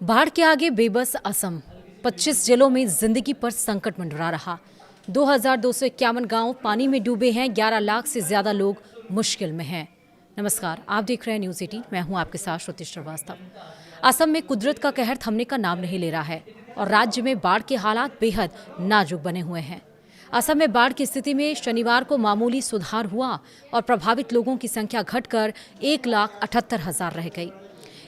बाढ़ के आगे बेबस असम। 25 जिलों में जिंदगी पर संकट मंडरा रहा। 2251 गांव पानी में डूबे हैं। 11 लाख से ज्यादा लोग मुश्किल में हैं। नमस्कार, आप देख रहे हैं न्यूज़ 18। मैं हूं आपके साथ श्रुति श्रीवास्तव। असम में कुदरत का कहर थमने का नाम नहीं ले रहा है और राज्य में बाढ़ के हालात बेहद नाजुक बने हुए हैं। असम में बाढ़ की स्थिति में शनिवार को मामूली सुधार हुआ और प्रभावित लोगों की संख्या घटकर 1,78,000 रह गई।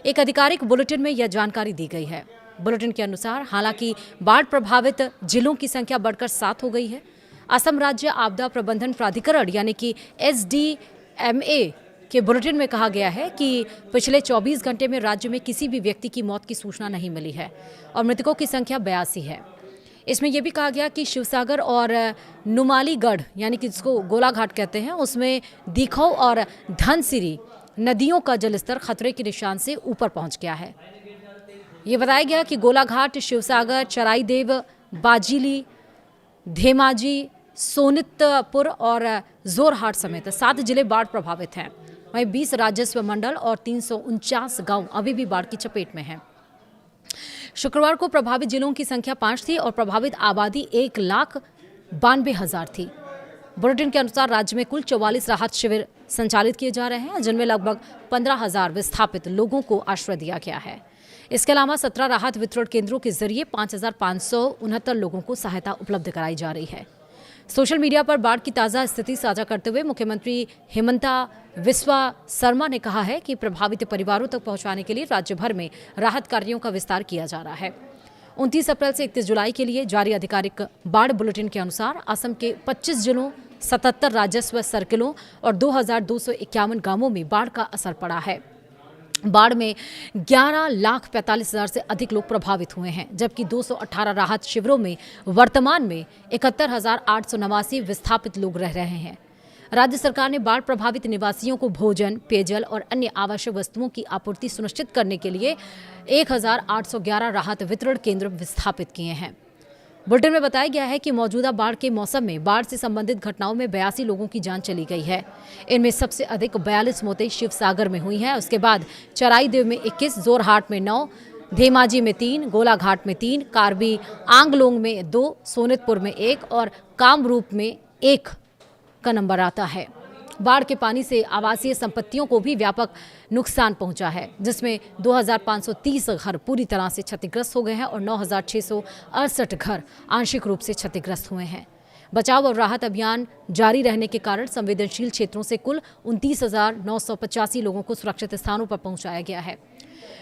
एक आधिकारिक बुलेटिन में यह जानकारी दी गई है। बुलेटिन के अनुसार हालांकि बाढ़ प्रभावित जिलों की संख्या बढ़कर 7 हो गई है। असम राज्य आपदा प्रबंधन प्राधिकरण यानी कि SDMA के बुलेटिन में कहा गया है कि पिछले 24 घंटे में राज्य में किसी भी व्यक्ति की मौत की सूचना नहीं मिली है और मृतकों की संख्या 82 है। इसमें यह भी कहा गया कि शिवसागर और नुमालीगढ़ यानी कि जिसको गोलाघाट कहते हैं, उसमें दीखौ और धनसिरी नदियों का जलस्तर खतरे के निशान से ऊपर पहुंच गया है। ये बताया गया कि गोलाघाट, शिवसागर, चराईदेव, बाजीली, धेमाजी, सोनितपुर और जोरहाट समेत 7 जिले बाढ़ प्रभावित हैं। वहीं 20 राजस्व मंडल और 349 गांव अभी भी बाढ़ की चपेट में हैं। शुक्रवार को प्रभावित जिलों की संख्या 5 थी और प्रभावित आबादी 1,92,000 थी। बुलेटिन के अनुसार राज्य में कुल 44 राहत शिविर संचालित किए जा रहे हैं, जिनमें लगभग 15,000 विस्थापित लोगों को आश्रय दिया गया है। इसके अलावा 17 राहत वितरण केंद्रों के जरिए 5,569 लोगों को सहायता उपलब्ध कराई जा रही है। सोशल मीडिया पर बाढ़ की ताज़ा स्थिति साझा करते हुए मुख्यमंत्री हिमंता बिस्वा शर्मा ने कहा है कि प्रभावित परिवारों तक पहुंचाने के लिए राज्य भर में राहत कार्यों का विस्तार किया जा रहा है। 29 अप्रैल से 31 जुलाई के लिए जारी आधिकारिक बाढ़ बुलेटिन के अनुसार असम के 25 जिलों, 77 राजस्व सर्किलों और 2,251 गांवों में बाढ़ का असर पड़ा है। बाढ़ में 11,45,000 से अधिक लोग प्रभावित हुए हैं, जबकि 218 राहत शिविरों में वर्तमान में 71,889 विस्थापित लोग रह रहे हैं। राज्य सरकार ने बाढ़ प्रभावित निवासियों को भोजन, पेयजल और अन्य आवश्यक वस्तुओं की आपूर्ति सुनिश्चित करने के लिए 1,811 राहत वितरण केंद्र स्थापित किए हैं। बुलेटिन में बताया गया है कि मौजूदा बाढ़ के मौसम में बाढ़ से संबंधित घटनाओं में 82 लोगों की जान चली गई है। इनमें सबसे अधिक 42 मौतें शिवसागर में हुई हैं। उसके बाद चराईदेव में 21, जोरहाट में 9, धेमाजी में 3, गोलाघाट में 3, कार्बी आंगलोंग में 2, सोनितपुर में 1 और कामरूप में 1 का नंबर आता है। बाढ़ के पानी से आवासीय संपत्तियों को भी व्यापक नुकसान पहुंचा है, जिसमें 2,530 घर पूरी तरह से क्षतिग्रस्त हो गए हैं और 9,668 घर आंशिक रूप से क्षतिग्रस्त हुए हैं। बचाव और राहत अभियान जारी रहने के कारण संवेदनशील क्षेत्रों से कुल 29,985 लोगों को सुरक्षित स्थानों पर पहुंचाया गया है।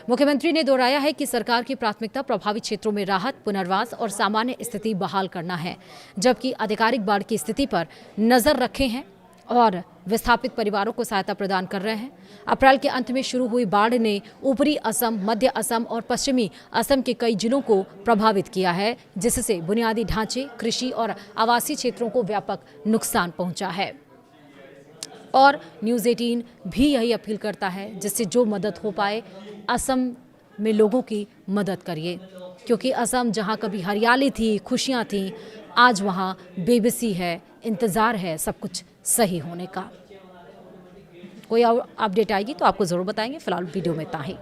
मुख्यमंत्री ने दोहराया है कि सरकार की प्राथमिकता प्रभावित क्षेत्रों में राहत, पुनर्वास और सामान्य स्थिति बहाल करना है, जबकि आधिकारिक बाढ़ की स्थिति पर नजर रखे हैं और विस्थापित परिवारों को सहायता प्रदान कर रहे हैं। अप्रैल के अंत में शुरू हुई बाढ़ ने ऊपरी असम, मध्य असम और पश्चिमी असम के कई जिलों को प्रभावित किया है, जिससे बुनियादी ढांचे, कृषि और आवासीय क्षेत्रों को व्यापक नुकसान पहुंचा है। और न्यूज़ 18 भी यही अपील करता है, जिससे जो मदद हो पाए असम में लोगों की मदद करिए, क्योंकि असम जहां कभी हरियाली थी, खुशियां थी, आज वहां बेबसी है, इंतज़ार है सब कुछ सही होने का। कोई और अपडेट आएगी तो आपको ज़रूर बताएंगे। फिलहाल वीडियो में इतना ही।